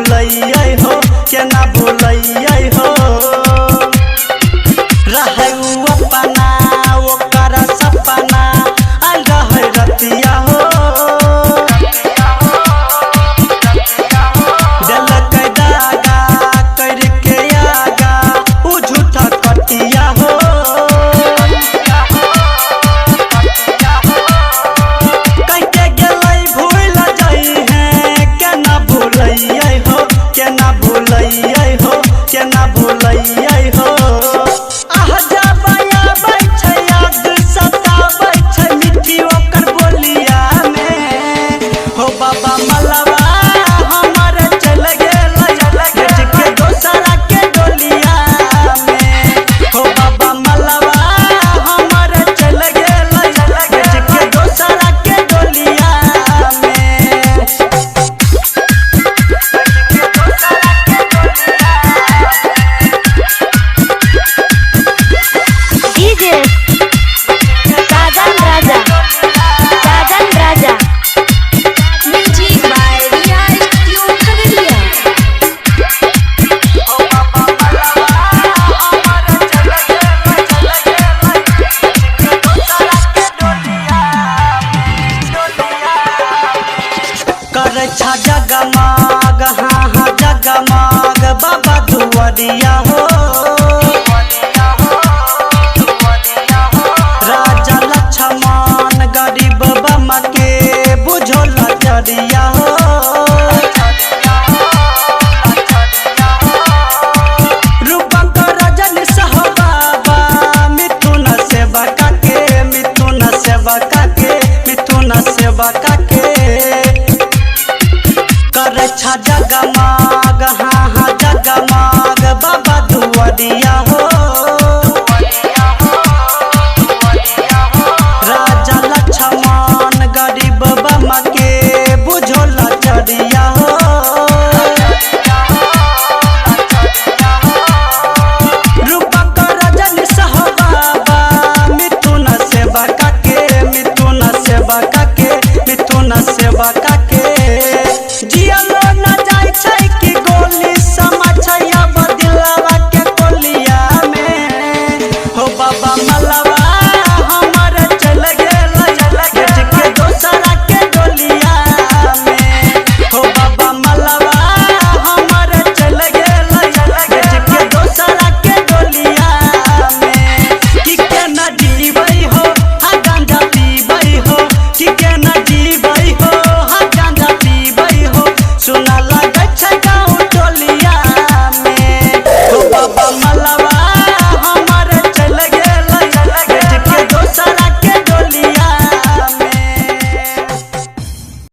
भूलैयै हो केना भूलैयै हो रहै अपना ओकर सपना आइल रहै रतिया हो देलकै दागा करके आगा उ झूठा कटिया हो कहके गेलै भूल जाइ है केना भूलैयै हो केना भूलैयै हो केना भूलैयै हो बाबा मलवा हमर चल गेल बेच के दोसरा के डोलिया में हो बाबा मलवा हमर चल गेल बेच के दोसरा के डोलिया में डीजे साजन राजा जगमग हाँ हाँ जगमग बाबा दुआरिया